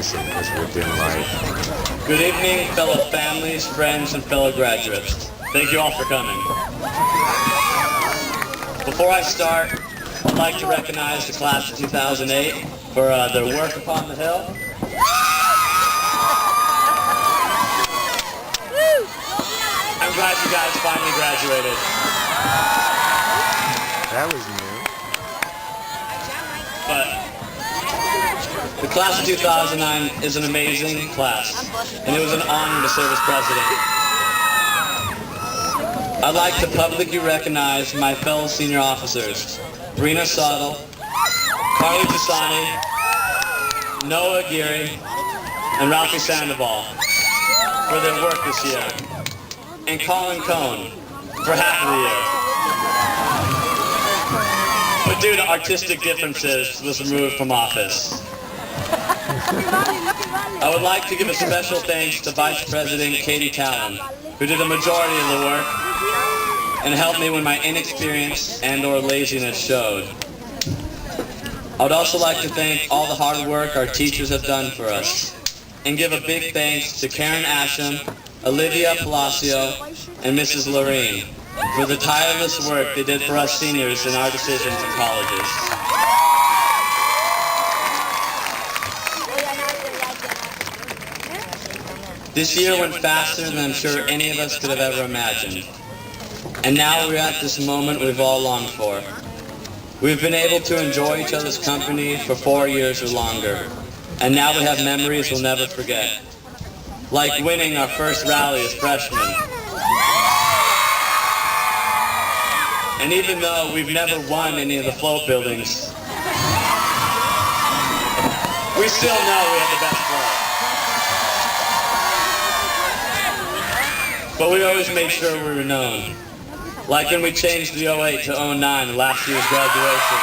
missing is within life. Good evening, fellow families, friends, and fellow graduates. Thank you all for coming. Before I start, I'd like to recognize the class of 2008 for their work upon the Hill. I'm glad you guys finally graduated. That was new. But the class of 2009 is an amazing class, and it was an honor to serve as president. I'd like to publicly recognize my fellow senior officers, Rena Sottle, Carly Tusani, Noah Geary, and Ralphie Sandoval for their work this year, and Colin Cohn for half of the year. But due to artistic differences, was removed from office. I would like to give a special thanks to Vice President Katie Talon, who did the majority of the work and helped me when my inexperience and/or laziness showed. I would also like to thank all the hard work our teachers have done for us, and give a big thanks to Karen Asham, Olivia Palacio, and Mrs. Lorene for the tireless work they did for us seniors in our decisions in colleges. This year went faster than I'm sure any of us could have ever imagined. And now we're at this moment we've all longed for. We've been able to enjoy each other's company for 4 years or longer. And now we have memories we'll never forget. Like winning our first rally as freshmen. And even though we've never won any of the float buildings, we still know we have the best float. But we always made sure we were known. Like when we changed the 08 to 09, last year's graduation.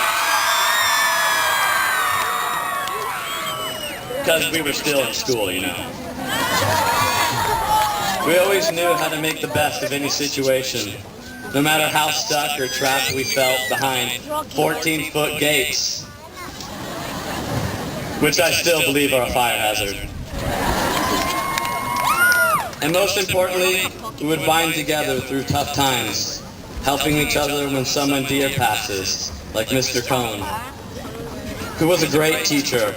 Because we were still in school, you know. We always knew how to make the best of any situation, no matter how stuck or trapped we felt behind 14-foot gates, which I still believe are a fire hazard. And most importantly, we would bind together through tough times, helping each other when someone dear passes, like Mr. Cohn, who was a great teacher,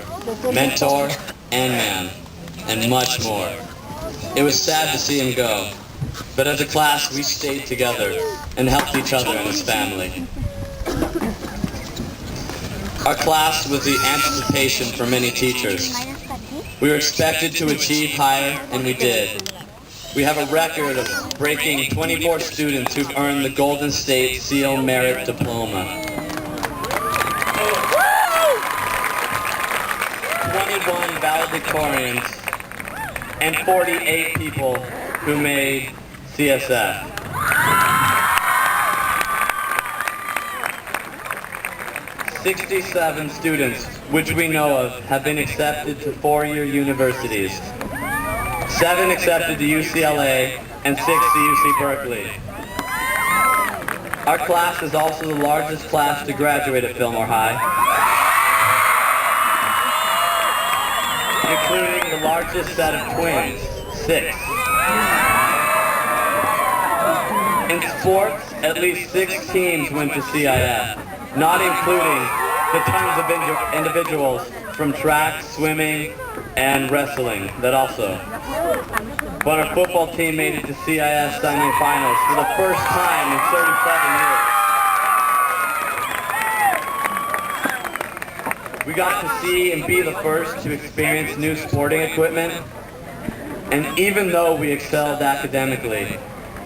mentor, and man, and much more. It was sad to see him go, but as a class we stayed together and helped each other and his family. Our class was the anticipation for many teachers. We were expected to achieve higher, and we did. We have a record of breaking 24 students who've earned the Golden State Seal Merit Diploma. 21 valedictorians and 48 people who made CSF. 67 students, which we know of, have been accepted to four-year universities. 7 accepted to UCLA and 6 to UC Berkeley. Our class is also the largest class to graduate at Fillmore High, including the largest set of twins, 6. In sports, at least 6 teams went to CIF, not including the tons of individuals from track, swimming, and wrestling that also. But our football team made it to CIF semifinals for the first time in 37 years. We got to see and be the first to experience new sporting equipment. And even though we excelled academically,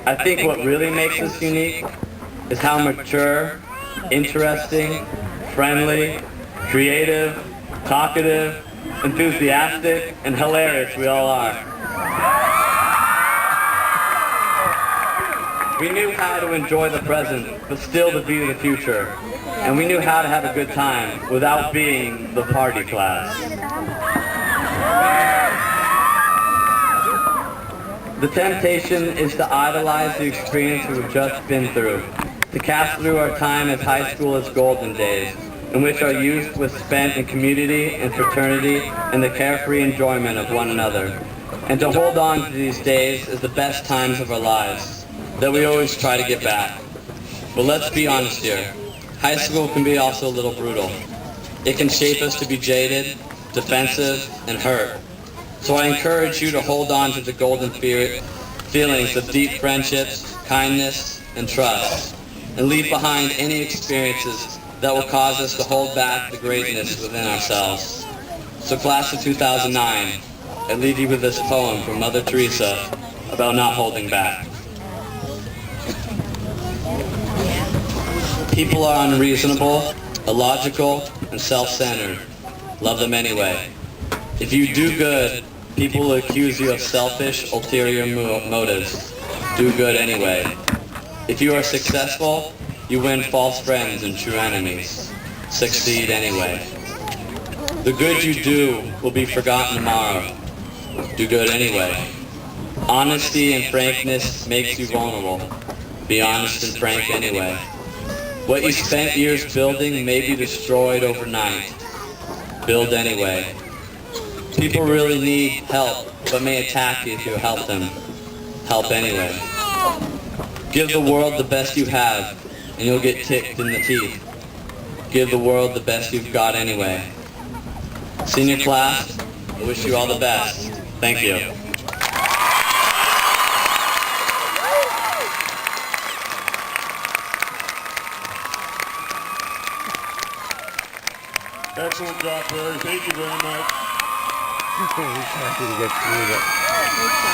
I think what really makes us unique is how mature, interesting, friendly, creative, talkative, enthusiastic, and hilarious we all are. We knew how to enjoy the present, but still to be the future. And we knew how to have a good time without being the party class. The temptation is to idolize the experience we've just been through, to cast through our time as high school as golden days, in which our youth was spent in community and fraternity and the carefree enjoyment of one another. And to hold on to these days as the best times of our lives that we always try to get back. But let's be honest here. High school can be also a little brutal. It can shape us to be jaded, defensive, and hurt. So I encourage you to hold on to the golden feelings of deep friendships, kindness, and trust, and leave behind any experiences that will cause us to hold back the greatness within ourselves. So class of 2009, I leave you with this poem from Mother Teresa about not holding back. People are unreasonable, illogical, and self-centered. Love them anyway. If you do good, people will accuse you of selfish, ulterior motives. Do good anyway. If you are successful, you win false friends and true enemies. Succeed anyway. The good you do will be forgotten tomorrow. Do good anyway. Honesty and frankness makes you vulnerable. Be honest and frank anyway. What you spent years building may be destroyed overnight. Build anyway. People really need help, but may attack you if you help them. Help anyway. Give the world the best you have, and you'll get kicked in the teeth. Give the world the best you've got anyway. Senior class, I wish you all the best. Thank you. Excellent job, Barry. Thank you very much. He's happy to get through that.